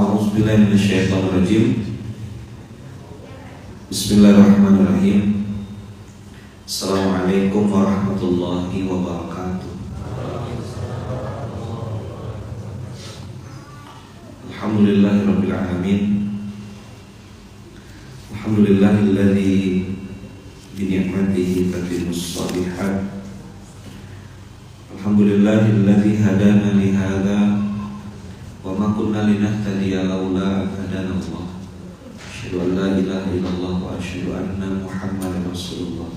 A'udzubillahi minasyaitonirrajim. Bismillahirrahmanirrahim. Assalamualaikum warahmatullahi wabarakatuh. Alhamdulillahirabbil alamin. Alhamdulillahilladzi bi ni'matihi tatimmus shalihat. Alhamdulillahilladzi hadana li hadza wa ma kunna linahtadiya laula an hadana Allah. Asyhadu an la ilaha illallah wa asyhadu anna Muhammadar Rasulullah.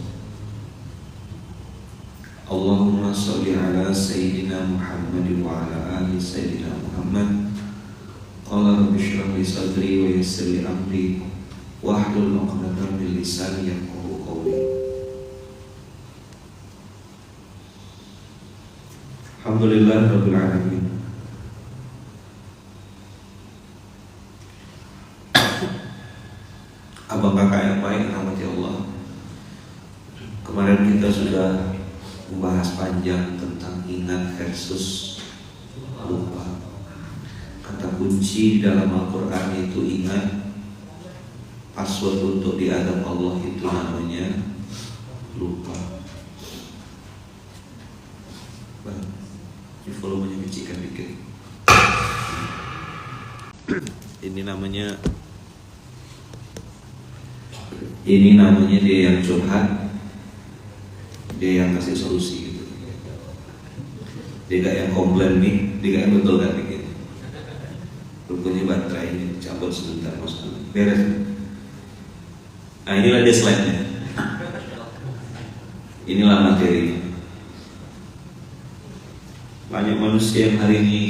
Allahumma shalli ala sayyidina Muhammad wa ala ali sayyidina Muhammad. Qala rabbi shrah li sadri wa yassir li amri wahlul 'uqdatam min lisani yafqahu qawli. Alhamdulillahirabbil alamin. Abang kakak yang baik, rahmati Allah. Kemarin kita sudah membahas panjang tentang ingat versus lupa. Kata kunci dalam Al-Quran itu ingat. Password untuk diadab Allah itu namanya lupa. Ini volumenya kecilkan dikit. Ini namanya dia yang curhat, dia yang kasih solusi gitu. Dia gak yang komplain nih, dia gak yang betul gak gitu. Rupanya baterai ini cabut sebentar maksudnya. Beres. Nah inilah dia slide-nya. Inilah materi. Banyak manusia yang hari ini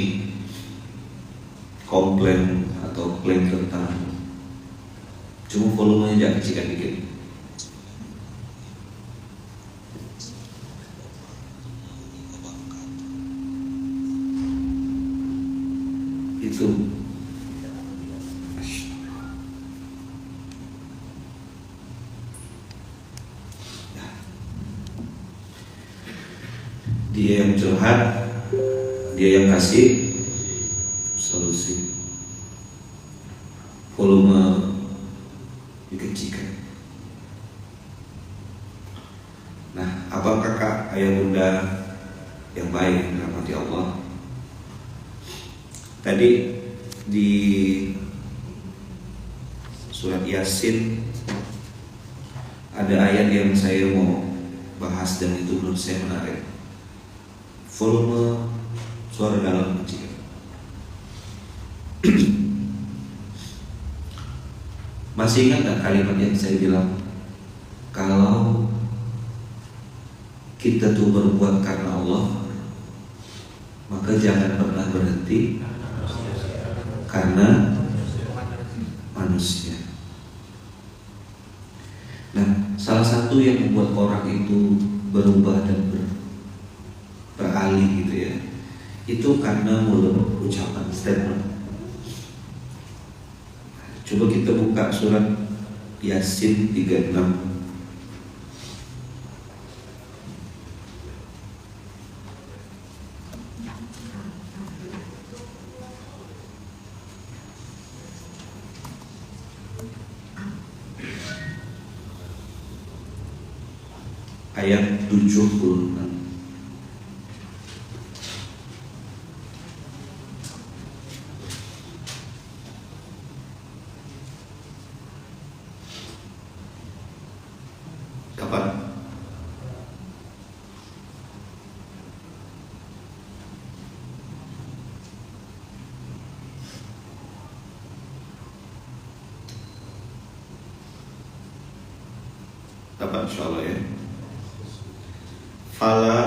komplain atau klaim tentang, cuma volumenya jangan kecilkan dikit. Itu dia yang curhat, dia yang kasih solusi. Volume dikecilkan. Nah, abang kakak, ayah bunda yang baik, rahmati Allah. Tadi di surat Yasin ada ayat yang saya mau bahas dan itu menurut saya menarik. Volume suara dalam kecil. Masih ingat gak kalimat yang saya bilang, kalau kita tuh berbuat karena Allah, maka jangan pernah berhenti karena manusia. Nah, salah satu yang membuat orang itu berubah dan beralih gitu ya, itu karena mulut, ucapan, statement. Coba kita buka surat Yasin 36. Ayat 76. Kapan? Kapan insyaallah ya. Fala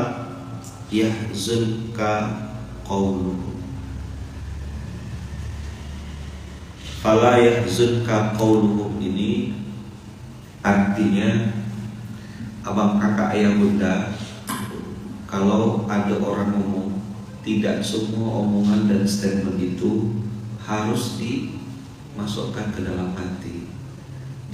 yahzunka qawluhum. Fala yahzunka qawluhum ini artinya, abang kakak ayah bunda, kalau ada orang ngomong, tidak semua omongan dan statement itu harus dimasukkan ke dalam hati.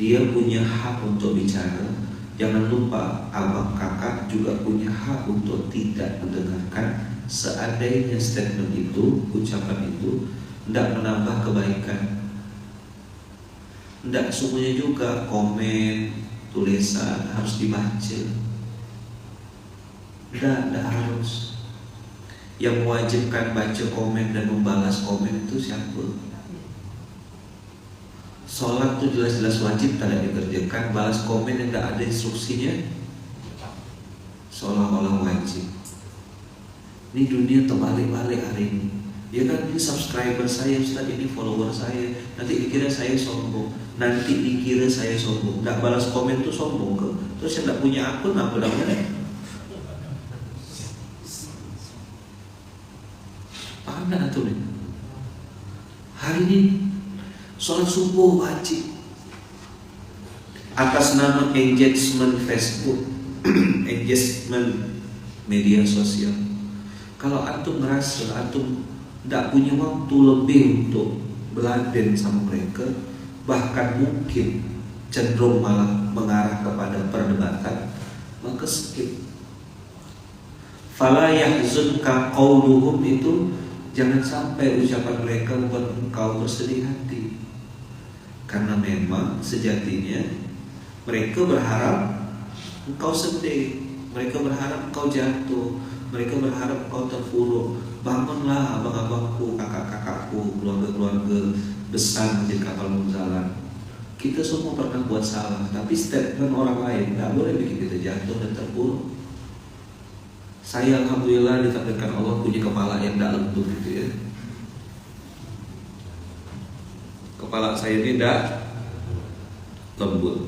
Dia punya hak untuk bicara. Jangan lupa abang kakak juga punya hak untuk tidak mendengarkan. Seandainya statement itu, ucapan itu tidak menambah kebaikan. Tidak semuanya juga komen, tulisan harus dibaca. Tidak harus. Yang mewajibkan baca komen dan membalas komen itu siapa? Sholat itu jelas-jelas wajib, tidak dikerjakan. Balas komen yang tidak ada instruksinya seolah-olah wajib. Ini dunia terbalik-balik hari ini. Ya kan, ini subscriber saya, Ustaz, ini follower saya. Nanti dikira saya sombong. Nanti dikira saya sombong. Nggak balas komen tuh sombong ke? Terus yang nggak punya akun apa namanya? Paham nggak tuh nih? Hari ini sholat subuh wajib atas nama engagement Facebook, engagement media sosial. Kalau antum ngerasa antum tidak punya waktu lebih untuk beladen sama mereka, bahkan mungkin cenderung malah mengarah kepada perdebatan, maka skip. Fala yahzunka qauluhum, itu jangan sampai ucapan mereka membuat engkau bersedih hati. Karena memang sejatinya mereka berharap engkau sedih, mereka berharap engkau jatuh, mereka berharap engkau terpuruk. Bangunlah abang-abangku, kakak-kakakku, keluarga-keluarga besar di kapal Munzalan. Kita semua pernah buat salah, tapi statement orang lain tidak boleh bikin kita jatuh dan terpuruk. Saya alhamdulillah ditakdirkan Allah punya kepala yang tidak lembut gitu ya. Kepala saya tidak lembut.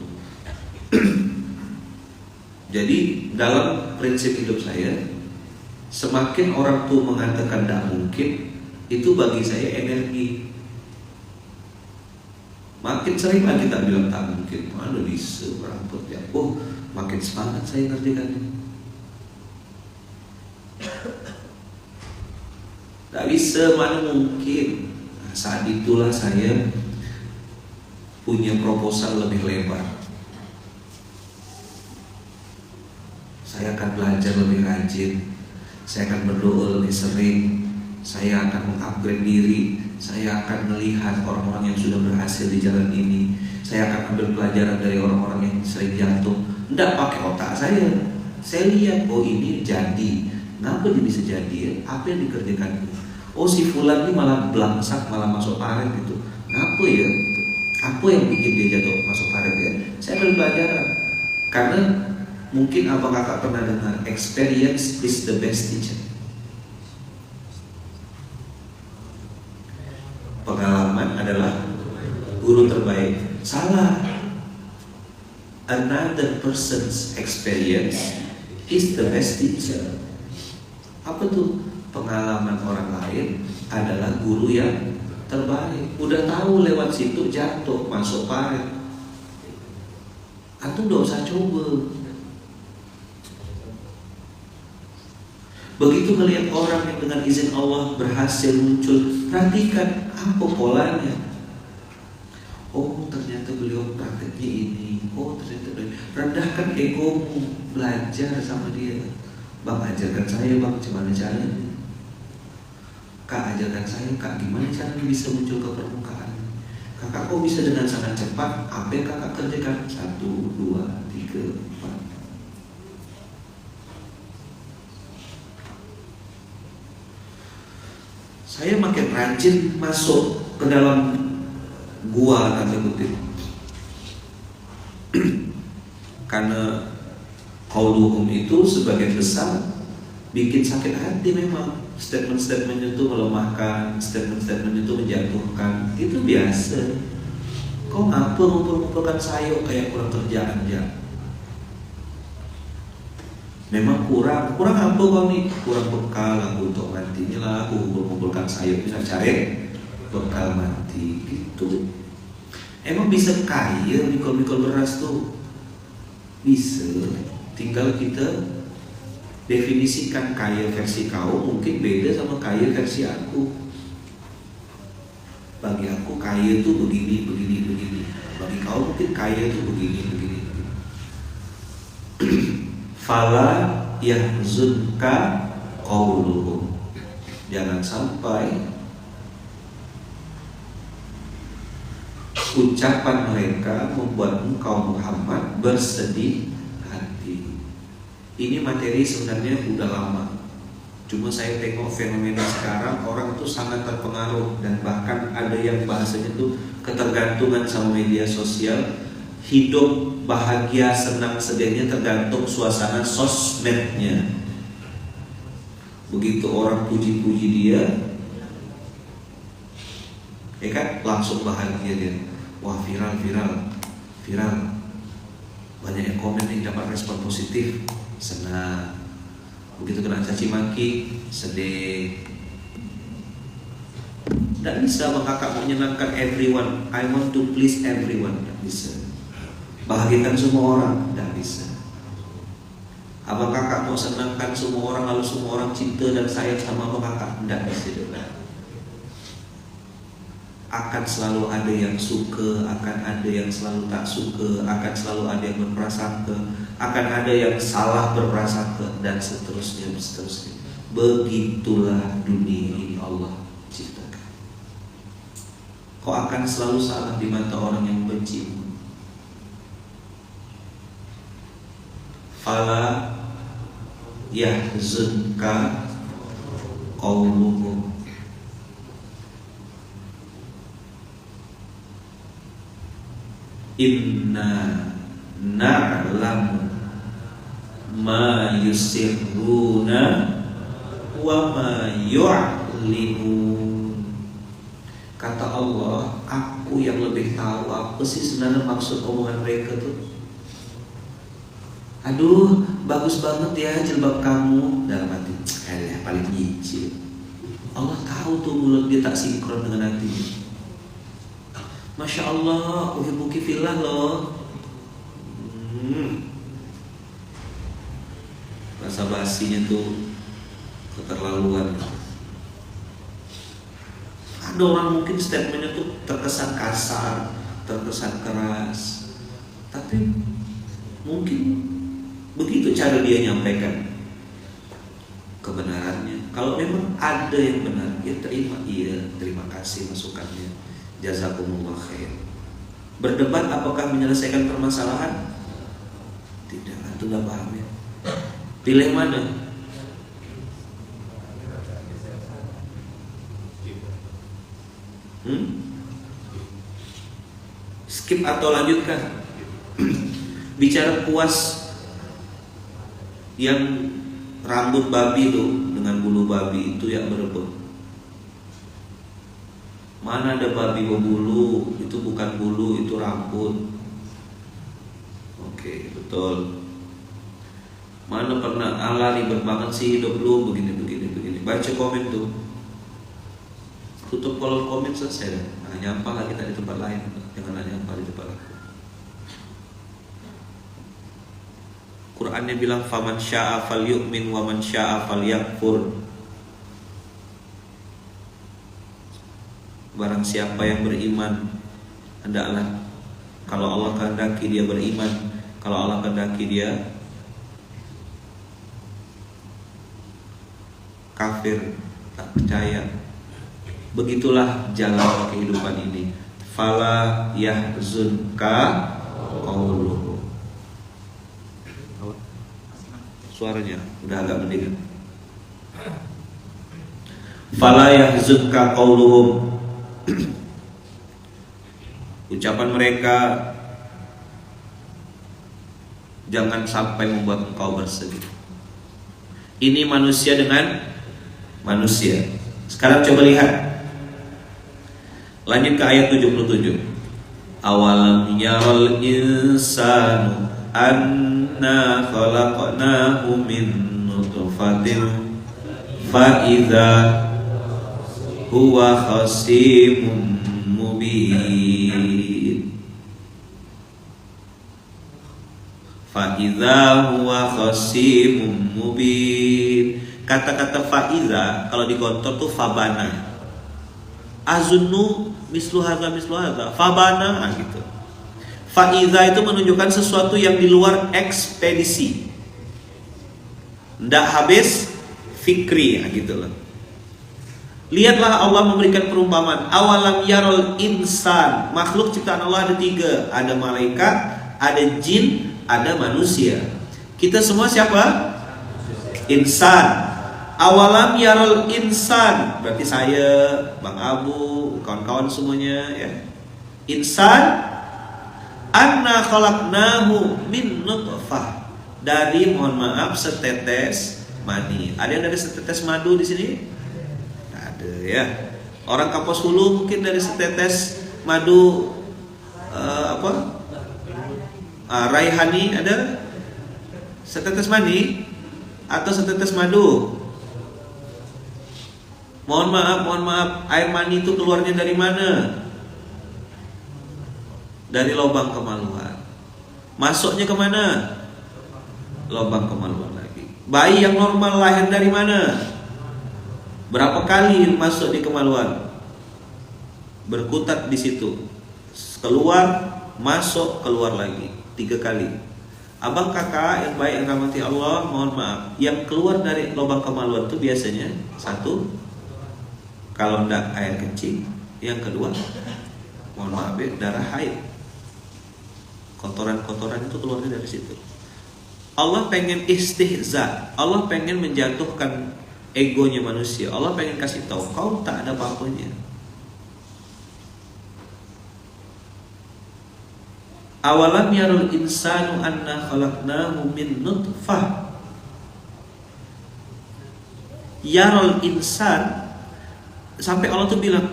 Jadi dalam prinsip hidup saya, semakin orang tua mengatakan tidak mungkin, itu bagi saya energi. Makin sering lah kita bilang tak mungkin, mana bisa beramput ya. Oh, makin semangat saya ngerjakannya. Tak bisa, mana mungkin. Nah, saat itulah saya punya proposal lebih lebar. Saya akan belajar lebih rajin, saya akan berdoa lebih sering, saya akan mengupgrade diri, saya akan melihat orang-orang yang sudah berhasil di jalan ini, saya akan ambil pelajaran dari orang-orang yang sering jatuh. Tidak pakai otak saya lihat, oh ini jadi, kenapa dia bisa jadi ya? Apa yang dikerjakan? Oh si fulan ini malah belangsak, malah masuk paret gitu. Kenapa ya? Apa yang bikin dia jatuh masuk paret ya? Saya ambil pelajaran. Karena mungkin abang kakak pernah dengar, experience is the best teacher. Pengalaman adalah guru terbaik. Salah. Another person's experience is the best teacher. Apa tuh? Pengalaman orang lain adalah guru yang terbaik. Udah tahu lewat situ jatuh masuk paret, antum udah usah coba. Begitu melihat orang yang dengan izin Allah berhasil muncul, perhatikan apa polanya. Oh ternyata beliau prakteknya ini. Oh ternyata beliau. Rendahkan egomu, belajar sama dia. Bang ajarkan saya bang, gimana caranya? Kak ajarkan saya kak, gimana caranya bisa muncul ke permukaan? Kakak kok bisa dengan sangat cepat? Apa yang kakak kerjakan? 1, 2, 3, 4. Saya makin rajin masuk ke dalam gua tanda kutip. Karena qauluhum itu sebagian besar bikin sakit hati memang. Statement-statement itu melemahkan, statement-statement itu menjatuhkan. Itu biasa. Kau ngapa ngumpul-ngumpulkan sayur kayak kurang kerjaan ya? Memang kurang apa kau nih? Kurang bekal aku untuk mati. Inilah aku ngumpul-ngumpulkan sayur bisa cari bekal mati gitu. Emang bisa kaya mikul-mikul beras tuh? Bisa. Tinggal kita definisikan kaya versi kau mungkin beda sama kaya versi aku. Bagi aku kaya itu begini. Bagi kau mungkin kaya itu begini. Fala yahzunka qauluhum. Jangan sampai Ucapan mereka membuat engkau Muhammad bersedih hati. Ini materi sebenarnya udah lama. Cuma saya tengok fenomena sekarang orang tuh sangat terpengaruh, dan bahkan ada yang bahasanya tuh ketergantungan sama media sosial. Hidup bahagia, senang, sedihnya tergantung suasana sosmednya. Begitu orang puji-puji dia, ya kan, langsung bahagia dia. Wah, viral. Banyak yang komen nih, dapat respon positif, senang. Begitu kena caci maki, sedih. Tidak bisa bang kakak menyenangkan everyone. I want to please everyone. Tidak bisa. Bahagiakan semua orang. Tidak bisa. Abang kakak mau senangkan semua orang, lalu semua orang cinta dan sayang sama abang kakak. Tidak bisa. Akan selalu ada yang suka, akan ada yang selalu tak suka, akan selalu ada yang berprasangka, akan ada yang salah berprasangka, dan seterusnya. Begitulah dunia ini Allah ciptakan. Kau akan selalu salah di mata orang yang bencimu. Fala yahzunka qauluhum. Inna na'lamu ma yusirruna wa ma yu'linun. Kata Allah, aku yang lebih tahu apa sih sebenarnya maksud omongan mereka tuh. Aduh, bagus banget ya jilbab kamu. Dalam hati, kayaknya paling nyicil. Allah tahu tuh mulut dia tak sinkron dengan hatinya. Masya Allah, uhibbuki fillah loh. Rasa basinya tuh keterlaluan. Ada orang mungkin statementnya tuh terkesan kasar, terkesan keras, tapi mungkin begitu cara dia nyampaikan kebenarannya. Kalau memang ada yang benar, ya terima. Iya, terima kasih masukannya. Jazakumullah khair. Berdebat apakah menyelesaikan permasalahan? Tidak, itu gak paham ya. Pilih mana? Skip atau lanjutkan? Bicara puas yang rambut babi tuh dengan bulu babi itu yang berebut. Mana ada babi berbulu? Itu bukan bulu, itu rambut. Oke, betul. Mana pernah ala ribet banget sih hidup lu begini. Baca komen tuh. Tutup kolom komen selesai. Nah, nyampah lagi kita di tempat lain. Jangan nyampah di tempat lain. Qurannya bilang faman syaa falyu'min wa man syaa falyakfur. Barang siapa yang beriman, hendaklah, kalau Allah kehendaki dia beriman, kalau Allah kehendaki dia kafir, tak percaya. Begitulah jalan kehidupan ini. Fala yahzunka qauluhum. Suaranya udah agak mendingan. Fala yahzunka qauluhum. Ucapan mereka jangan sampai membuat engkau bersedih. Ini manusia dengan manusia. Sekarang coba lihat. Lanjut ke ayat 77. Awalam yaral insanu anna khalaqnahu min nutfatin fa idza huwa khasimun mubin. Fa idza huwa khasimun mubin. Kata-kata faiza kalau dikontor tuh fabana. Azunnu mislu hadza fabana gitu. Faiza itu menunjukkan sesuatu yang di luar ekspedisi. Ndak habis fikri gitu loh. Lihatlah Allah memberikan perumpamaan. Awalam yarol insan. Makhluk ciptaan Allah ada 3. Ada malaikat, ada jin, ada manusia. Kita semua siapa? Insan. Awalam yarol insan. Berarti saya, Bang Abu, kawan-kawan semuanya ya. Insan. Anna khalaqnahu min nutfah. Dari, mohon maaf, setetes mani. Ada yang dari setetes madu di sini? Ada ya. Orang Kampus Hulu mungkin dari setetes madu raihani ada? Setetes mani atau setetes madu? Mohon maaf, air mani itu keluarnya dari mana? Dari lubang kemaluan. Masuknya kemana? Lubang kemaluan lagi. Bayi yang normal lahir dari mana? Berapa kali masuk di kemaluan? Berkutat di situ. Keluar, masuk, keluar lagi. 3 kali. Abang kakak yang baik yang rahmati Allah, mohon maaf, yang keluar dari lubang kemaluan itu biasanya 1, kalau enggak air kencing. Yang kedua, mohon maaf ya, darah haid. Kotoran-kotoran itu keluarnya dari situ. Allah pengen istihza, Allah pengen menjatuhkan egonya manusia. Allah pengen kasih tahu, kau tak ada apa-apanya. Awalam yarul insanu anna khalaqnahu min nutfah. Yarul insan, sampai Allah tuh bilang,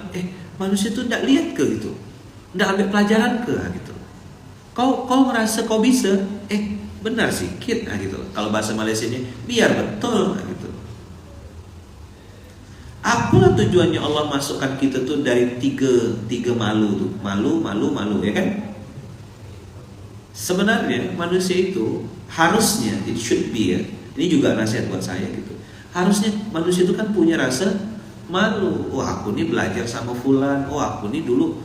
manusia tuh tidak lihat ke gitu, tidak ambil pelajaran ke gitu. Kau merasa kau bisa, benar sikit gitu. Kalau bahasa Malaysianya, biar betul gitu. Apalah tujuannya Allah masukkan kita tuh dari tiga malu tuh, malu ya kan? Sebenarnya manusia itu harusnya, it should be ya. Ini juga nasihat buat saya gitu. Harusnya manusia itu kan punya rasa malu. Oh aku nih belajar sama fulan. Oh aku nih dulu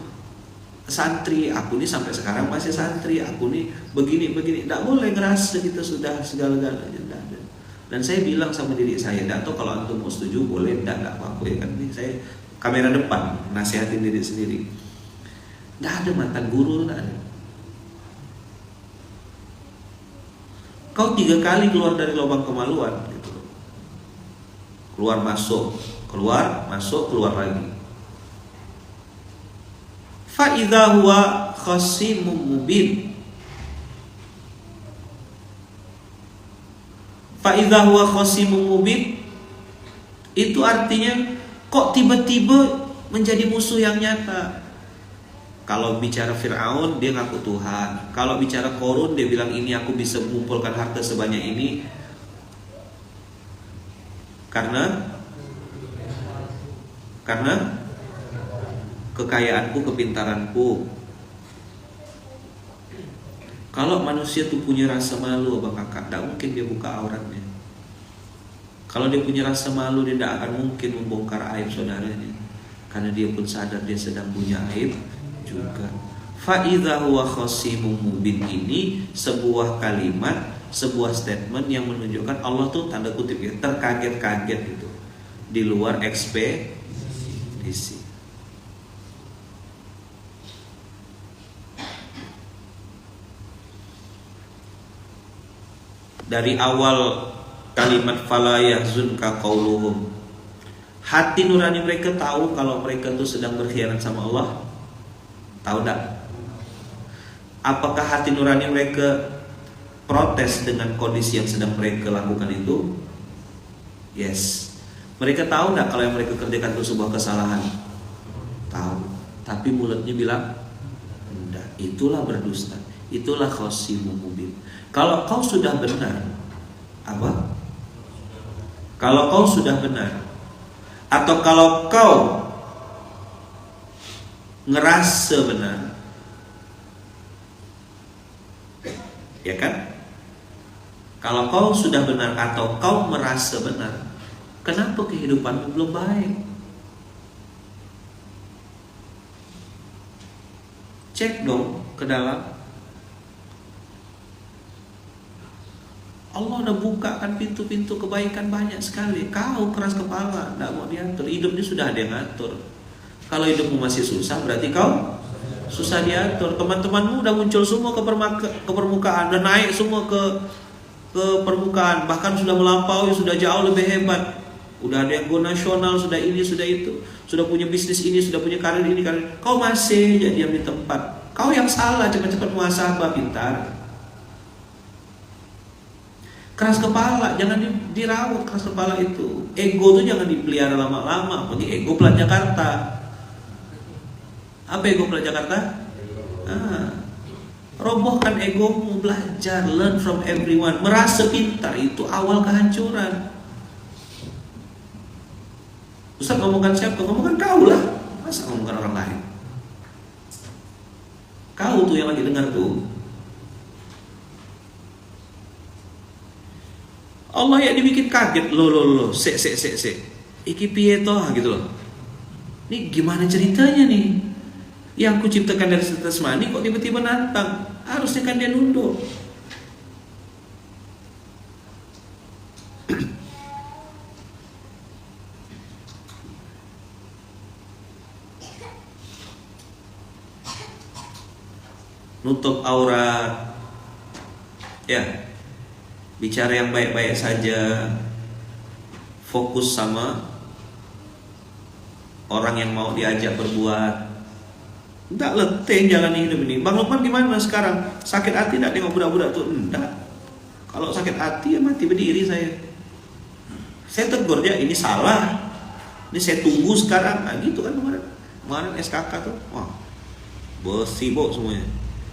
santri. Aku nih sampai sekarang masih santri. Aku nih begini. Tidak boleh ngerasa kita sudah segala-galanya. Dan saya bilang sama diri saya, tidak tahu kalau antum mau setuju boleh, tidak apa-apa ya kan. Ini saya kamera depan nasihatin diri sendiri. Tidak ada mantan guru, tidak ada. Kau 3 kali keluar dari lubang kemaluan gitu. Keluar masuk, keluar masuk, keluar lagi. Fa idza huwa khasimun mubin. Fa idza huwa khasimun mubin itu artinya kok tiba-tiba menjadi musuh yang nyata. Kalau bicara Fir'aun dia ngaku Tuhan. Kalau bicara Korun dia bilang ini aku bisa mengumpulkan harta sebanyak ini karena kekayaanku, kepintaranku. Kalau manusia tuh punya rasa malu, abang kakak, tidak mungkin dia buka auratnya. Kalau dia punya rasa malu, dia tidak akan mungkin membongkar aib saudaranya, karena dia pun sadar dia sedang punya aib juga. Fa'idha huwa khasimun mubin ini sebuah kalimat, sebuah statement yang menunjukkan Allah tuh tanda kutip ya, terkaget-kaget gitu, di luar ekspektasi. Dari awal kalimat fala yahzunka qauluhum, hati nurani mereka tahu kalau mereka tuh sedang berkhianat sama Allah. Tahu tak? Apakah hati nurani mereka protes dengan kondisi yang sedang mereka lakukan itu? Yes. Mereka tahu tak kalau yang mereka kerjakan itu sebuah kesalahan? Tahu. Tapi mulutnya bilang enggak. Itulah berdusta. Itulah khasimun mubin. Kalau kau sudah benar, apa? Kalau kau sudah benar, atau kalau kau ngerasa benar, ya kan? Kalau kau sudah benar atau kau merasa benar, kenapa kehidupanmu belum baik? Cek dong ke dalam. Allah udah buka kan pintu-pintu kebaikan banyak sekali. Kau keras kepala, tidak mau diatur. Hidupnya sudah ada yang ngatur. Kalau hidupmu masih susah, berarti kau susah diatur. Teman-temanmu udah muncul semua ke permukaan, udah naik semua ke permukaan, bahkan sudah melampaui, sudah jauh lebih hebat. Udah ada yang go nasional, sudah ini, sudah itu, sudah punya bisnis ini, sudah punya karir ini, karir. Kau masih aja diam di tempat. Kau yang salah, cepat-cepat muhasabah, pintar. Keras kepala, jangan dirawat keras kepala itu. Ego tuh jangan dipelihara lama-lama. Apalagi ego pelat Jakarta. Apa ego pelat Jakarta? Robohkan egomu, belajar, learn from everyone. Merasa pintar itu awal kehancuran. Ustaz ngomongkan siapa? Ngomongkan kau lah. Masa ngomongkan orang lain? Kau tuh yang lagi dengar tuh. Allah ya dibikin kaget, lo, se. Iki piye toh gitu loh. Ini gimana ceritanya nih? Yang ku ciptakan dari setetes mani kok tiba-tiba nantang? Harusnya kan dia nunduk. Nutup aurat. Ya. Bicara yang baik-baik saja. Fokus sama orang yang mau diajak berbuat. Enggak letih jalan hidup ini. Bang Lukman gimana sekarang? Sakit hati enggak tengok budak-budak tuh? Enggak. Kalau sakit hati ya mati berdiri saya. Saya tegur dia, ini salah. Ini saya tunggu sekarang. Nah gitu kan kemarin SKK tuh. Wah, bersibuk semuanya.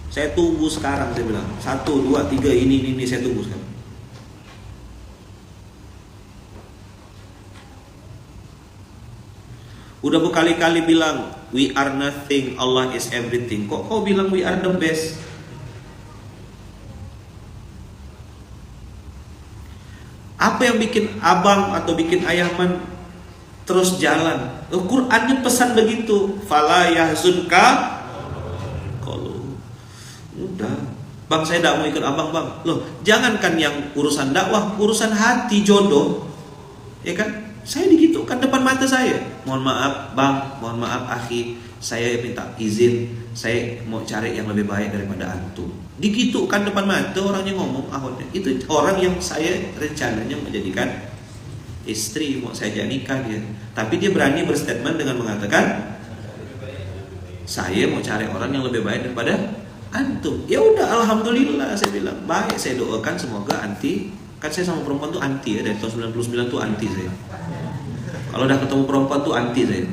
Saya tunggu sekarang, saya bilang 1, 2, 3 ini saya tunggu sekarang. Udah berkali-kali bilang we are nothing, Allah is everything. Kok kau bilang we are the best? Apa yang bikin abang atau bikin ayahman terus jalan? Qurannya pesan begitu. Fala yahzunka. Kalau udah, bang saya tidak mau ikut abang bang. Loh, jangankan yang urusan dakwah, urusan hati jodoh, ya kan? Saya digitukan depan mata saya. Mohon maaf bang, mohon maaf akhi, saya minta izin, saya mau cari yang lebih baik daripada antum. Digitukan depan mata orangnya ngomong ahonnya. Itu orang yang saya rencananya menjadikan istri, mau saya ajak nikah dia. Tapi dia berani berstatement dengan mengatakan saya mau cari orang yang lebih baik daripada antum. Ya udah, alhamdulillah saya bilang. Baik, saya doakan semoga anti. Kan saya sama perempuan tuh anti ya, dari tahun 99 tuh anti saya. Kalau udah ketemu perempuan tuh anti saya.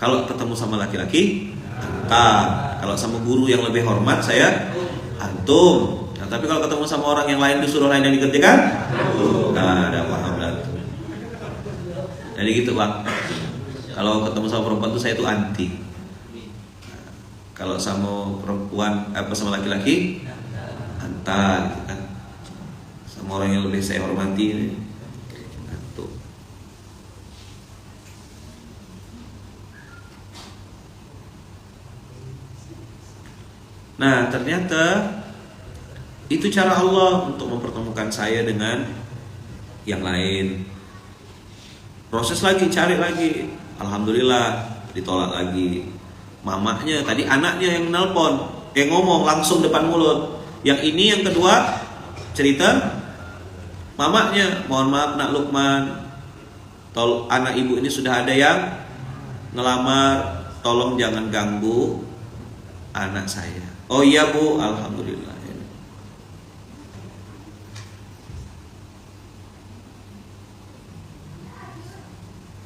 Kalau ketemu sama laki-laki, antar. Kalau sama guru yang lebih hormat saya antum. Nah, tapi kalau ketemu sama orang yang lain disuruh lain yang dikerjakan, nah ada paham lah. Jadi gitu bang. Kalau ketemu sama perempuan tuh saya tuh anti. Kalau sama perempuan sama laki-laki, antar gitu kan. Sama orang yang lebih saya hormati. Nah ternyata itu cara Allah untuk mempertemukan saya dengan yang lain. Proses lagi, cari lagi. Alhamdulillah ditolak lagi. Mamahnya tadi, anaknya yang nelpon, yang ngomong langsung depan mulut. Yang ini yang kedua cerita mamahnya, mohon maaf nak Lukman, anak ibu ini sudah ada yang ngelamar, tolong jangan ganggu anak saya. Oh iya bu, alhamdulillah.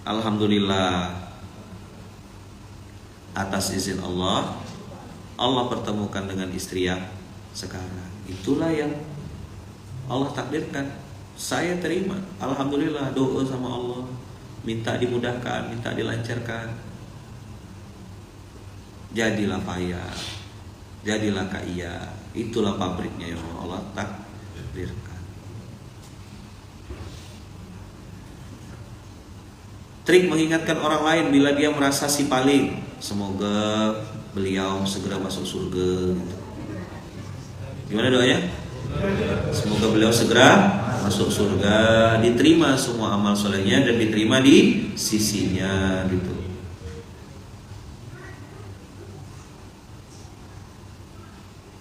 Alhamdulillah, atas izin Allah, Allah pertemukan dengan istri yang sekarang. Itulah yang Allah takdirkan. Saya terima, alhamdulillah, doa sama Allah, minta dimudahkan, minta dilancarkan. Jadilah payah, jadilah kaya. Itulah pabriknya yang Allah takdirkan. Trik mengingatkan orang lain bila dia merasa si paling. Semoga beliau segera masuk surga. Gimana doanya? Semoga beliau segera masuk surga, diterima semua amal solehnya dan diterima di sisinya gitu.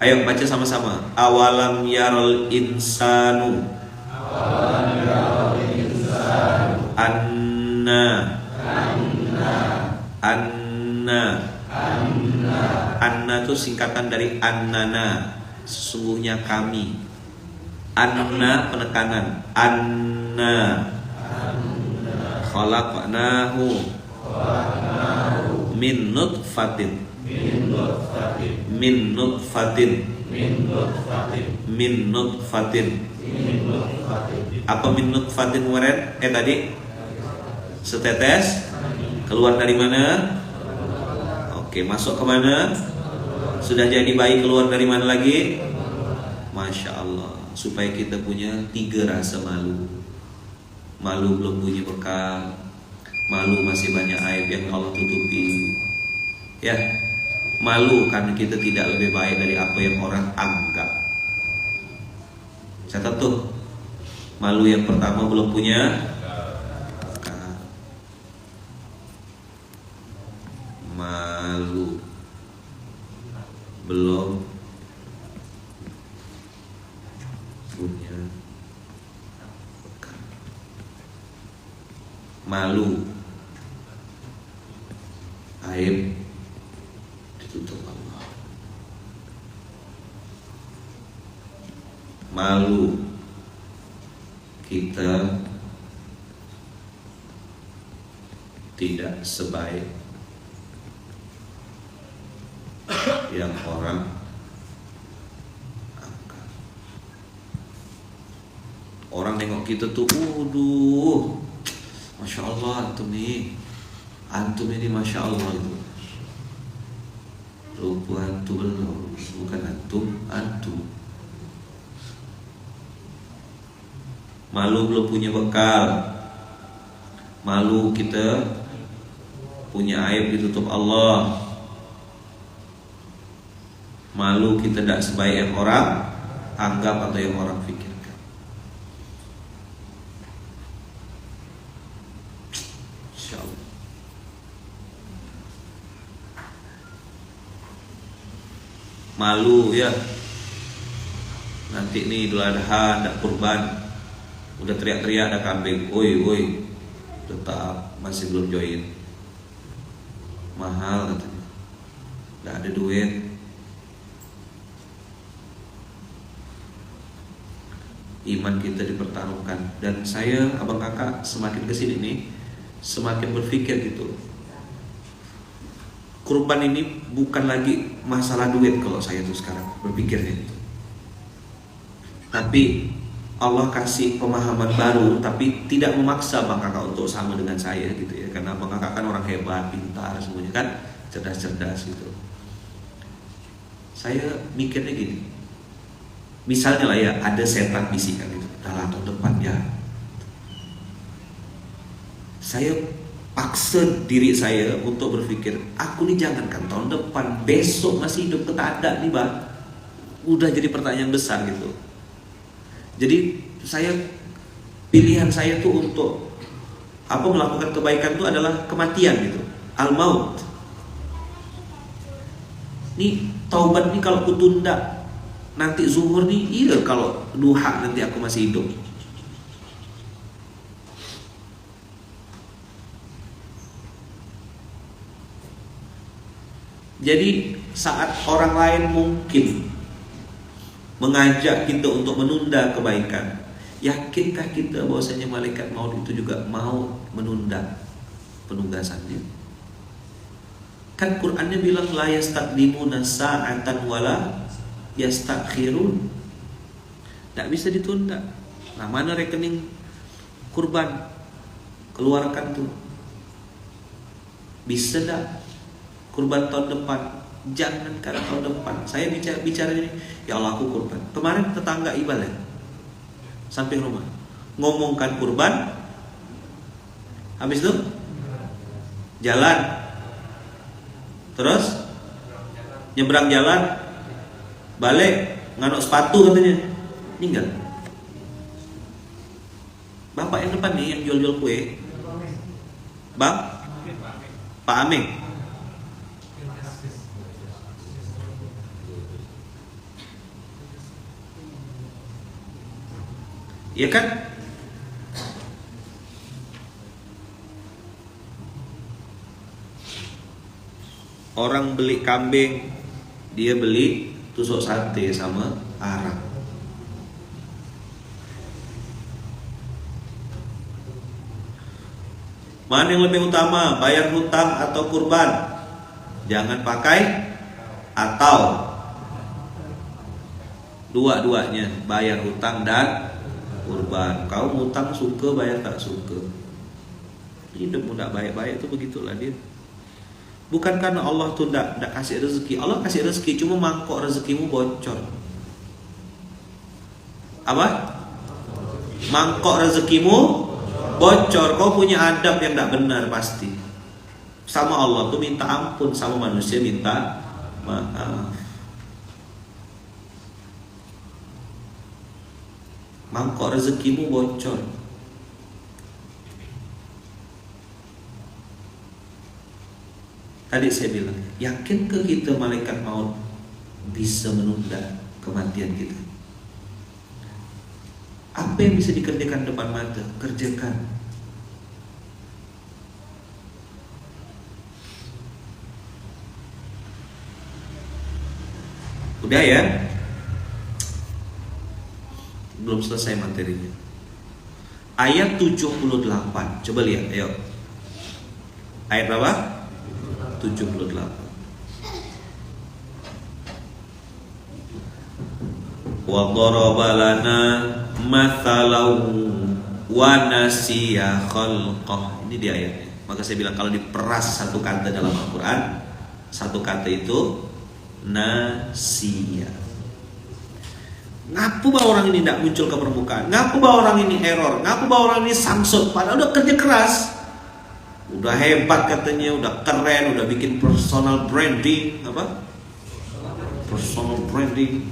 Ayo baca sama-sama. Awalam yaral insanu anna anna itu singkatan dari annana, sesungguhnya kami. Anna penekanan, anna khalaqnahu min nutfatin apa min nutfatin kemarin tadi setetes keluar dari mana? Oke, masuk ke mana? Sudah jadi bayi keluar dari mana lagi? Masya Allah. Supaya kita punya 3 rasa malu. Malu belum punya bekal, malu masih banyak aib yang Allah tutupi, ya. Malu karena kita tidak lebih baik dari apa yang orang anggap. Catat tuh. Malu yang pertama belum punya bekal. Malu belum punya bekal. Malu aib ditutup Allah. Malu kita tidak sebaik yang orang anggap. Orang nengok kita tuh, Masya Allah antum ini Masya Allah itu. Rupu antum belum, bukan antum. Malu belum punya bekal, malu kita punya aib ditutup Allah, malu kita tidak sebaik yang orang anggap atau yang orang pikirkan. Insyaallah. Malu ya. Nanti nih Idul Adha ada kurban, udah teriak-teriak ada kambing, woi, tetap masih belum join. Mahal katanya, nggak ada duit. Iman kita dipertaruhkan. Dan saya, abang kakak, semakin kesini nih, semakin berpikir gitu. Kurban ini bukan lagi masalah duit kalau saya tuh sekarang berpikirnya gitu. Tapi Allah kasih pemahaman baru, tapi tidak memaksa bang kakak untuk sama dengan saya gitu ya. Karena bang kakak kan orang hebat, pintar semuanya kan, cerdas gitu. Saya mikirnya gini, misalnya lah ya, ada setan bisikan gitu, dalam tahun depan ya. Saya paksa diri saya untuk berpikir, aku nih jangankan tahun depan, besok masih hidup kita ada nih bang. Udah jadi pertanyaan besar gitu. Jadi pilihan saya tuh untuk melakukan kebaikan itu adalah kematian gitu, al-maut. Nih taubat nih kalau aku tunda nanti zuhur nih, iya kalau duha nanti aku masih hidup. Jadi saat orang lain mungkin mengajak kita untuk menunda kebaikan, yakinkah kita bahwasanya malaikat maut itu juga mau menunda penugasannya? Kan Qur'annya bilang la yastaqdimuna sa'atan wala yastakhirun. Tak bisa ditunda. Nah, mana rekening kurban? Keluarkan tuh. Bisa tak kurban tahun depan? Jangan karena tahun depan. Saya bicara ini, ya Allah aku kurban. Kemarin tetangga ibadah samping rumah ngomongkan kurban, habis itu jalan, terus nyebrang jalan, balik nganuk sepatu katanya. meninggal. Bapak yang depan nih yang jual-jual kue, Bang, Pak Ameng. Iya kan? Orang beli kambing, dia beli tusuk sate sama arang. Mana yang lebih utama, bayar hutang atau kurban? Jangan pakai atau, dua-duanya, bayar hutang dan kurban. Kau hutang suka, bayar tak suka. Hidup tidak baik-baik itu begitulah dia. Bukan karena Allah tuh tidak kasih rezeki. Allah kasih rezeki, cuma mangkok rezekimu bocor. Apa? Mangkok rezekimu bocor. Kau punya adab yang tidak benar pasti. Sama Allah tuh minta ampun, sama manusia minta maaf. Mangkok rezekimu bocor. Tadi saya bilang, yakin ke kita malaikat maut bisa menunda kematian kita? Apa yang bisa dikerjakan depan mata, kerjakan. Udah ya? Belum selesai materinya. Ayat 78. Coba lihat, ayo. Ayat berapa? 78. Wa daraba lana mathalau wa nasiya khalqah. Ini dia ayatnya. Maka saya bilang kalau diperas satu kata dalam Al-Quran, satu kata itu nasiya. Ngapu bahwa orang ini tidak muncul ke permukaan, ngapu bahwa orang ini error, ngapu bahwa orang ini samsut, padahal udah kerja keras, udah hebat katanya, udah keren, udah bikin personal branding, apa? Personal branding,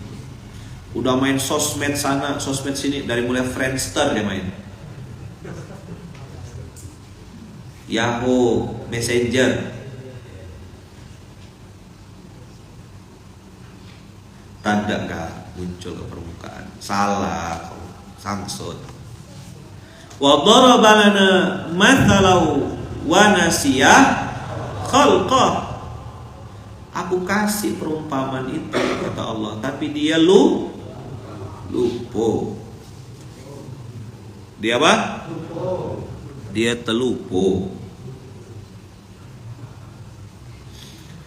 udah main sosmed sana, sosmed sini, dari mulai Friendster dia main, Yahoo, Messenger, tanda gak muncul ke permukaan. Salah, samsut. Wa daraba lana mathalau wa nasiya khalqah. Aku kasih perumpamaan itu kata Allah, tapi dia lupa. Dia apa? Dia terlupa.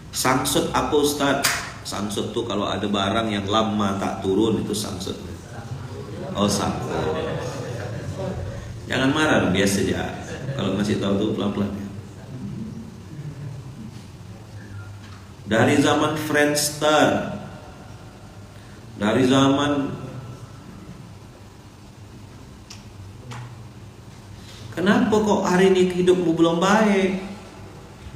Samsut apa Ustaz? Samsut tuh kalau ada barang yang lama tak turun, itu samsut. Oh samsut. Jangan marah, biasa aja. Kalau masih tahu tuh pelan-pelan. Dari zaman Friendster, dari zaman, kenapa kok hari ini hidupmu belum baik?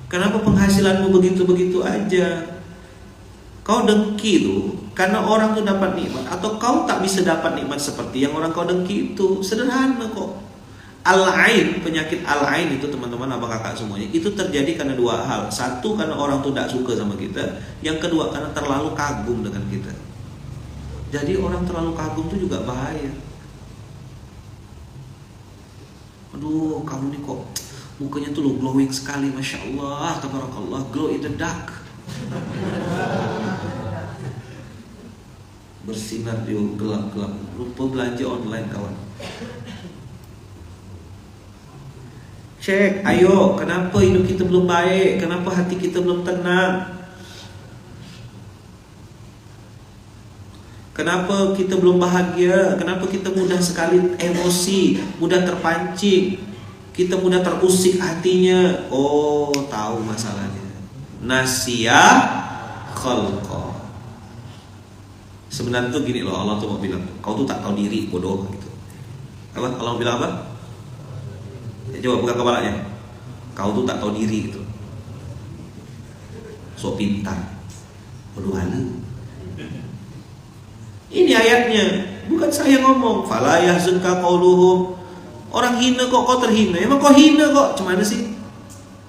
Kenapa penghasilanmu begitu-begitu aja? Kau dengki tuh karena orang tuh dapat nikmat, atau kau tak bisa dapat nikmat seperti yang orang kau dengki itu. Sederhana kok. Al-ain, penyakit al-ain itu teman-teman, abang kakak semuanya, itu terjadi karena dua hal. Satu, karena orang tuh tidak suka sama kita. Yang kedua, karena terlalu kagum dengan kita. Jadi orang terlalu kagum tuh juga bahaya. Aduh, kamu nih kok mukanya tuh lo glowing sekali, Masya Allah, tabarakallah, glow in the dark. Bersinar di gelap-gelap. Lupa belanja online kawan. Cek, ayo, kenapa hidup kita belum baik? Kenapa hati kita belum tenang? Kenapa kita belum bahagia? Kenapa kita mudah sekali emosi, mudah terpancing, kita mudah terusik hatinya? Oh, tahu masalahnya. Nasiya khalqa. Sebenarnya tuh gini loh, Allah tuh mau bilang, kau tuh tak tahu diri, bodoh gitu. Allah mau bilang apa? Ya, coba buka kepalanya. Kau tuh tak tahu diri gitu. So pintar, bodoh halu. Ini ayatnya. Bukan saya ngomong. Fala yahzunka qauluhum. Orang hina kok kau terhina. Emang kau hina kok. Cuman sih?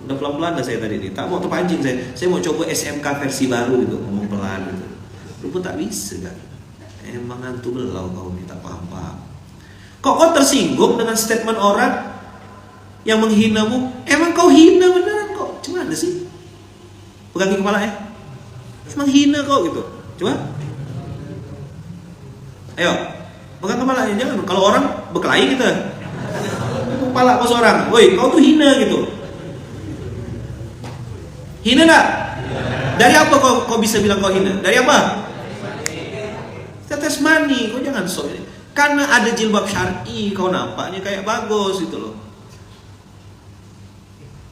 Udah pelan-pelan dah saya tadi nih. Tak mau terpancing saya. Saya mau coba SMK versi baru gitu, ngomong pelan gitu. Rupa tak bisa kan. Emang antu belau kau nih, tak paham-paham. Kok kau tersinggung dengan statement orang yang menghinamu? Emang kau hina beneran kok. Cuman sih? Pegangin kepala ya. Emang hina kok gitu. Coba. Ayo, pegang kepalanya, jangan. Kalau orang berkelahi kita, kepala kau seorang, woi kau tuh hina gitu. Hina gak? Dari apa kau bisa bilang kau hina? Dari apa? Tetes mani, kau jangan sok. Karena ada jilbab syar'i, kau nampaknya kayak bagus gitu loh.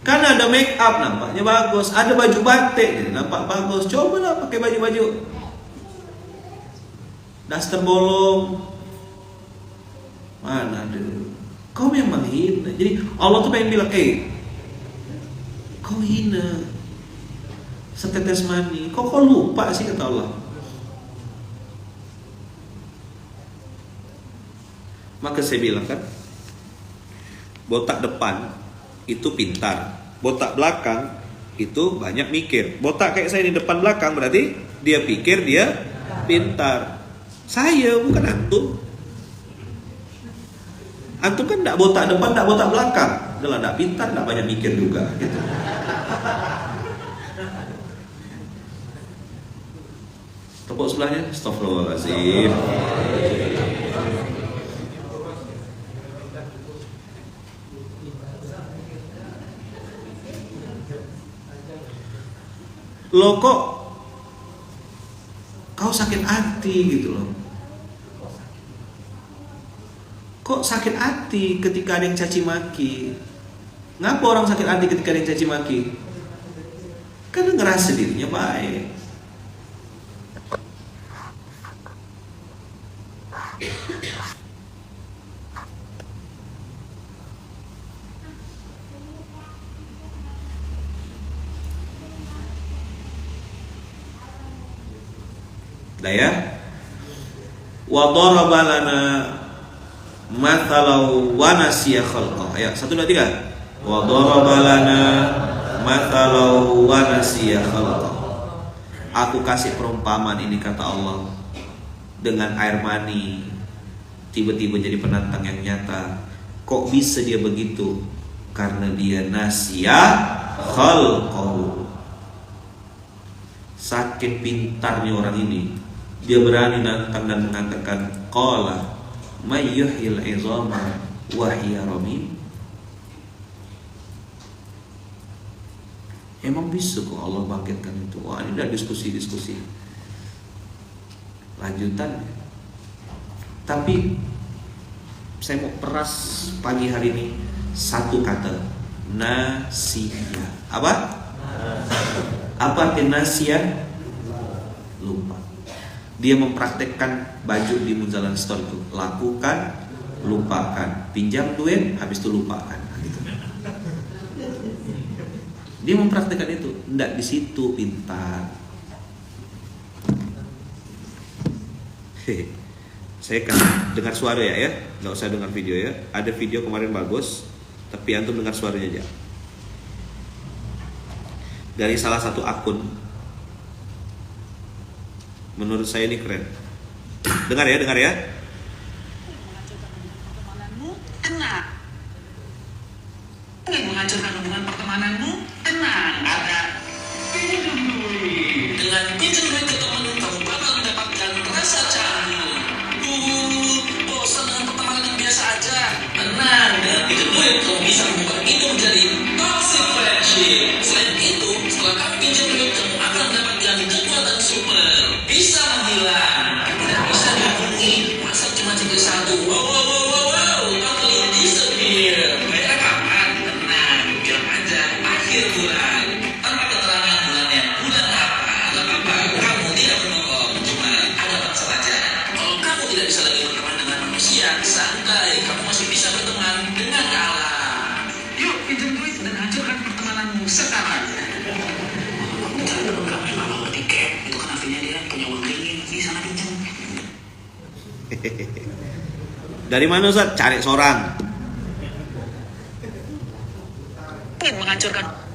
Karena ada make up, nampaknya bagus. Ada baju batik, nampak bagus. Cobalah pakai baju-baju daster bolong. Mana ada? Kau memang hina. Jadi Allah tuh pengen bilang, kau hina. Setetes mani. Kau lupa sih kata Allah. Maka saya bilang kan, botak depan itu pintar, botak belakang itu banyak mikir. Botak kayak saya di depan belakang berarti dia pikir dia pintar. Saya bukan antum. Antum kan tidak botak depan, tidak botak belakang. Adalah tidak pintar, tidak banyak mikir juga. Gitu. Tepuk sebelahnya. Astagfirullahaladzim. Loh kok kau sakit hati gitu loh. Kok sakit hati ketika ada yang caci maki? Ngapa orang sakit hati ketika ada yang caci maki? Karena ngerasa dirinya baik. Ya, wa daraba lana mathalau wa nasiya khalqah. Ya, 1 2 3. Wa daraba lana mathalau wa nasiya khalqah. Aku kasih perumpamaan ini kata Allah dengan air mani tiba-tiba jadi penantang yang nyata. Kok bisa dia begitu? Karena dia nasiya khalqahu. Saking pintarnya orang ini, dia berani nantang dan mengatakan qala may yuhyil 'izama wa hiya ramim. Emang bisa kok Allah bangkitkan itu? Wah, ini udah diskusi-diskusi lanjutan. Tapi saya mau peras pagi hari ini satu kata, nasiya. Apa? Apa artinya nasiya? Lupa. Dia mempraktekkan baju di Munzalan Store itu. Lakukan, lupakan. Pinjam duit, habis itu lupakan. Gitu. Dia mempraktekkan itu. Tidak di situ pintar. Saya kan dengar suara ya, nggak usah dengar video ya. Ada video kemarin bagus, tapi antum dengar suaranya aja. Dari salah satu akun. Menurut saya ini keren. Dengar ya. Tenang. Ingin menghancurkan hubungan pertemananmu? Tenang, ada pinjam duit. Dengan pinjam duit ke teman, kamu bakal mendapatkan rasa canggung. Bosan dengan pertemanan yang biasa aja. Tenang, dengan pinjam duit kamu bisa mengubah itu menjadi toxic friendship. Selain itu, setelah kamu pinjam duit, kamu akan mendapatkan kekuatan super. Bisa menghilang, tidak bisa dihubungi. Masa cuma tinggal satu? Wow, totally disappear. Bayar kapan? Tenang, bilang aja akhir bulan. Tanpa keterangan bulannya bulan apa? Gak apa-apa, kamu tidak berbohong. Cuma ada bangsa aja. Kalau kamu tidak bisa lagi berteman dengan manusia, santai. Kamu masih bisa berteman dengan Allah. Yuk, pinjam duit dan hancurkan pertemananmu sekarang. Kamu emang mau tiket, itu kan artinya dia punya uang ringin, di sana pinjam. Dari mana Ustaz? Cari seorang.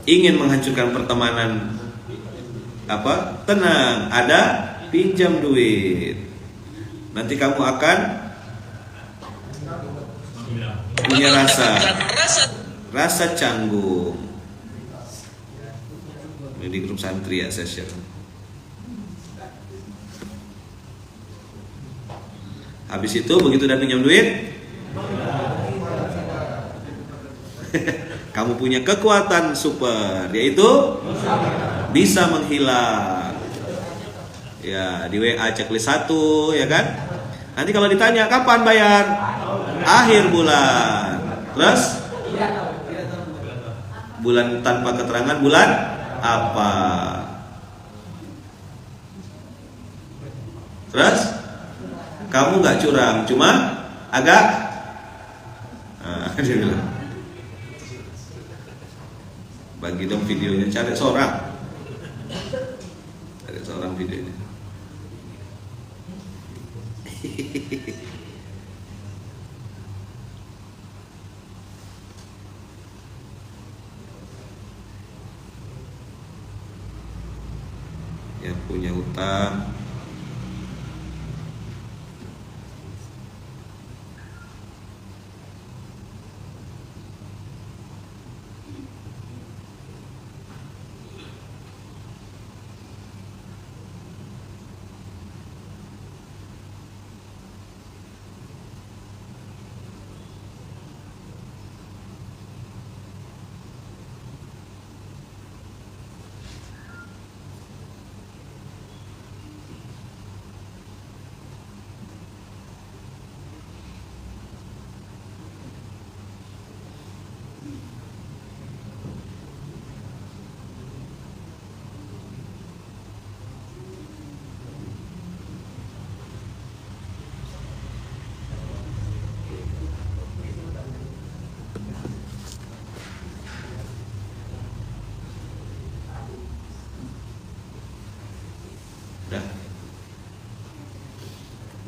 Ingin menghancurkan pertemanan. Apa? Tenang, ada pinjam duit. Nanti kamu akan punya rasa canggung. Ini di grup santri ya saya share. Habis itu begitu udah pinjam duit, kamu punya kekuatan super, yaitu bisa menghilang. Ya, di WA checklist 1, ya kan? Nanti kalau ditanya kapan bayar? Akhir bulan. Terus? Bulan tanpa keterangan, bulan apa? Terus? Kamu gak curang, cuma agak dia bilang, bagi dong videonya, cari seorang videonya. Yang punya utang.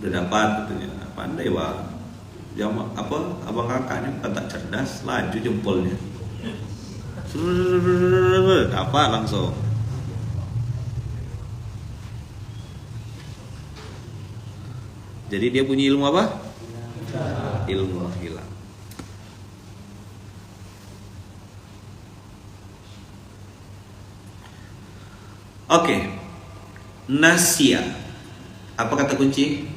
Udah dapat katanya, pandai wah. Jama apa abang kakaknya kata cerdas, laju jempolnya. Dapat langsung. Jadi dia punya ilmu apa? Ilmu hilang. Oke. Nasia. Apa kata kunci?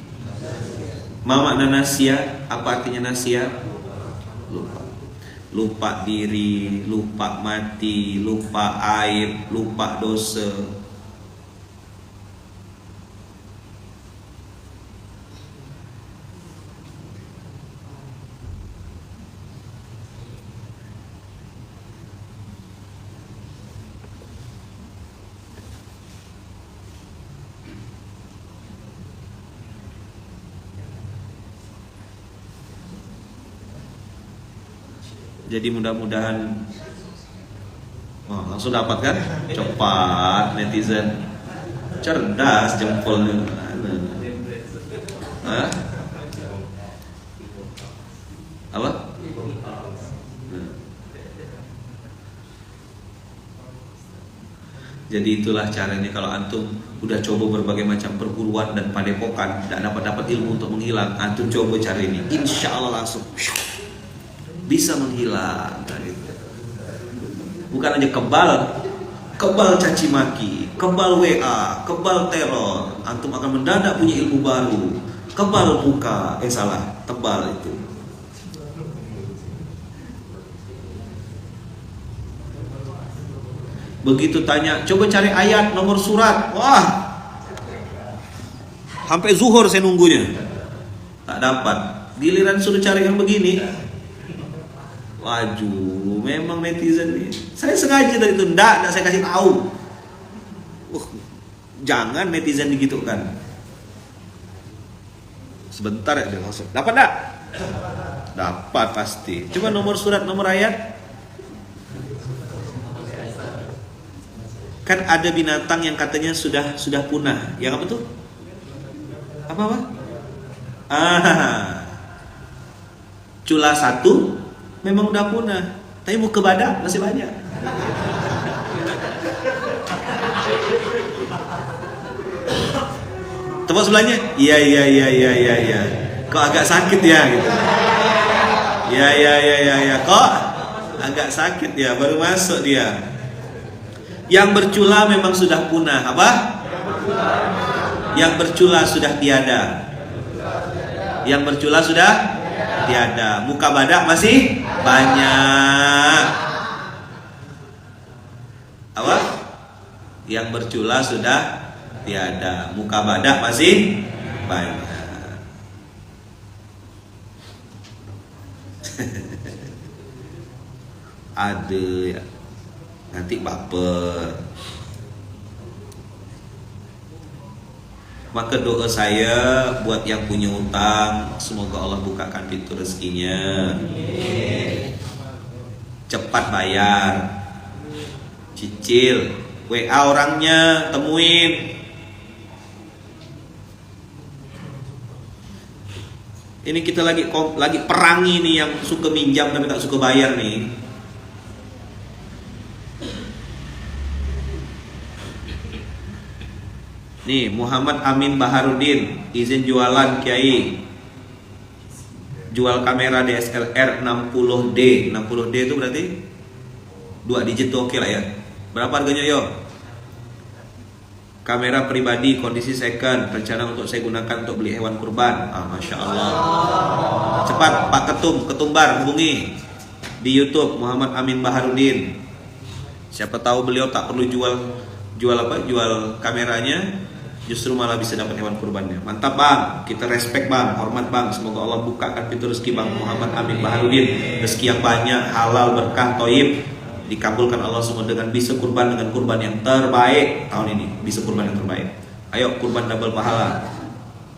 Ma makna nasia? Apa artinya nasia? Lupa. Lupa diri, lupa mati, lupa aib, lupa dosa. Jadi mudah-mudahan langsung dapat kan? Cepat netizen. Cerdas jempolnya. Hah? Apa? Jadi itulah caranya kalau antum udah coba berbagai macam perguruan dan padepokan tidak dapat ilmu untuk menghilang, antum coba cari ini. Insya Allah langsung bisa menghilang. Bukan aja kebal caci maki, kebal WA, kebal teror, antum akan mendadak punya ilmu baru. Kebal buka, tebal itu. Begitu tanya, coba cari ayat, nomor surat. Wah, sampai zuhur saya nunggunya, tak dapat. Giliran suruh cari yang begini, waduh, memang netizen nih. Saya sengaja dari itu, enggak saya kasih tahu. Jangan netizen digitukan. Sebentar ya dia langsung. Dapat enggak? Dapat pasti. Coba nomor surat, nomor ayat. Kan ada binatang yang katanya sudah punah. Yang apa tuh? Apa? Cula satu memang udah punah, tapi muka badak masih banyak. Tepuk sebelahnya. Iya. Kok agak sakit ya gitu. Ya. Kok agak sakit ya, baru masuk dia. Yang bercula memang sudah punah. Apa? Yang bercula sudah tiada. Yang bercula sudah tiada. Muka badak masih banyak. Apa? Yang bercula sudah tiada. Muka badak masih banyak. Ada ya. Nanti baper. Maka doa saya buat yang punya utang, semoga Allah bukakan pintu rezekinya. Cepat bayar. Cicil, WA orangnya, temuin. Ini kita lagi perangi nih yang suka minjam tapi tak suka bayar nih. Nih, Muhammad Amin Baharudin, izin jualan Kiai. Jual kamera DSLR 60D. 60D itu berarti 2 digit tuh oke lah ya. Berapa harganya yo? Kamera pribadi kondisi second, rencana untuk saya gunakan untuk beli hewan kurban. Masya Allah. Cepat Pak Ketumbar hubungi di YouTube Muhammad Amin Baharudin. Siapa tahu beliau tak perlu jual kameranya, justru malah bisa dapat hewan kurbannya. Mantap bang, kita respect bang, hormat bang. Semoga Allah bukakan pintu rezeki bang Muhammad Amin Baharudin, rezeki yang banyak, halal, berkah, toib, dikabulkan Allah semua dengan bisa kurban, dengan kurban yang terbaik tahun ini, bisa kurban yang terbaik. Ayo kurban double pahala.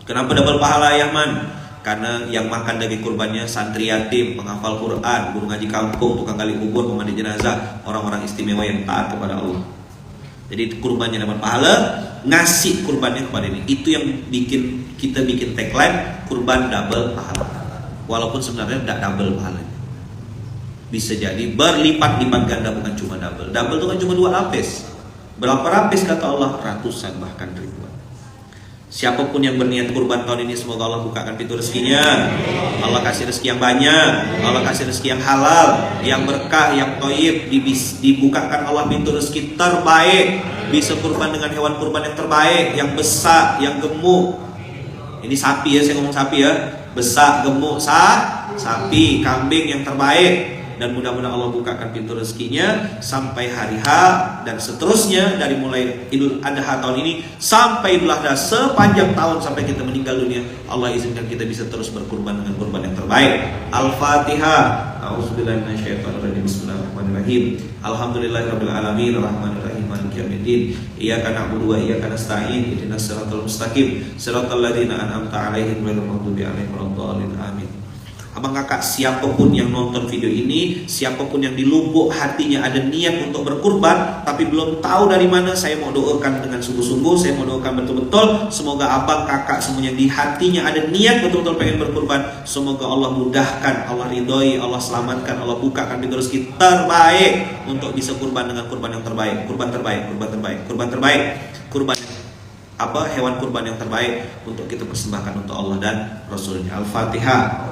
Kenapa double pahala ya man? Karena yang makan daging kurbannya santri yatim, penghafal Quran, guru ngaji kampung, tukang gali kubur, pemandi jenazah, orang-orang istimewa yang taat kepada Allah. Jadi kurbannya dapat pahala, ngasih kurbannya kepada ini. Itu yang kita bikin tagline kurban double pahala. Walaupun sebenarnya tidak double pahalanya. Bisa jadi berlipat-lipat ganda, bukan cuma double. Double itu kan cuma 2 lapis. Berapa lapis kata Allah? Ratusan bahkan ribuan. Siapapun yang berniat kurban tahun ini, semoga Allah bukakan pintu rezekinya. Allah kasih rezeki yang banyak, Allah kasih rezeki yang halal, yang berkah, yang toib. Dibukakan Allah pintu rezeki terbaik. Bisa kurban dengan hewan kurban yang terbaik, yang besar, yang gemuk. Ini sapi ya, saya ngomong sapi ya. Besar, gemuk, sapi, kambing yang terbaik. Dan mudah-mudahan Allah bukakan pintu rezekinya sampai hari H dan seterusnya, dari mulai Idul Adha tahun ini sampai Idul Adha sepanjang tahun sampai kita meninggal dunia. Allah izinkan kita bisa terus berkurban dengan kurban yang terbaik. Al-Fatihah. A'udzubillahi minasyaitonirrajim. Bismillahirrahmanirrahim. Alhamdulillahirabbil alamin, arrahmanirrahim, maliki yaumiddin. Iyyaka na'budu wa iyyaka nasta'in. Ihdinas siratal mustaqim, siratal ladzina an'amta 'alaihim ghairil maghdubi 'alaihim waladdallin. Amin. Abang kakak, siapapun yang nonton video ini, siapapun yang di lubuk hatinya ada niat untuk berkurban tapi belum tahu dari mana, saya mau doakan dengan sungguh-sungguh, saya mau doakan betul-betul. Semoga abang kakak semuanya di hatinya ada niat betul-betul pengen berkurban. Semoga Allah mudahkan, Allah ridhoi, Allah selamatkan, Allah bukakan pintu rezeki terbaik untuk bisa kurban dengan kurban yang terbaik, kurban terbaik, hewan kurban yang terbaik untuk kita persembahkan untuk Allah dan Rasulnya. Al-Fatihah.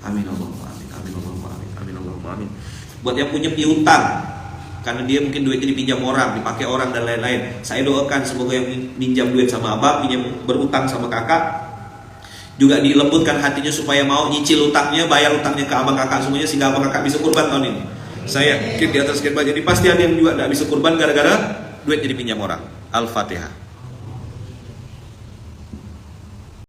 Amin Allahumma amin, amin Allahumma amin, amin Allahumma amin. Buat yang punya piutang, karena dia mungkin duitnya dipinjam orang, dipakai orang dan lain-lain, saya doakan semoga yang minjam duit sama abang, pinjam berutang sama kakak, juga dilembutkan hatinya supaya mau nyicil utangnya, bayar utangnya ke abang kakak semuanya, sehingga abang kakak bisa kurban tahun ini. Saya yakin di atas sekian banyak, jadi pasti ada yang juga tidak bisa kurban gara-gara duitnya dipinjam orang. Al-Fatihah.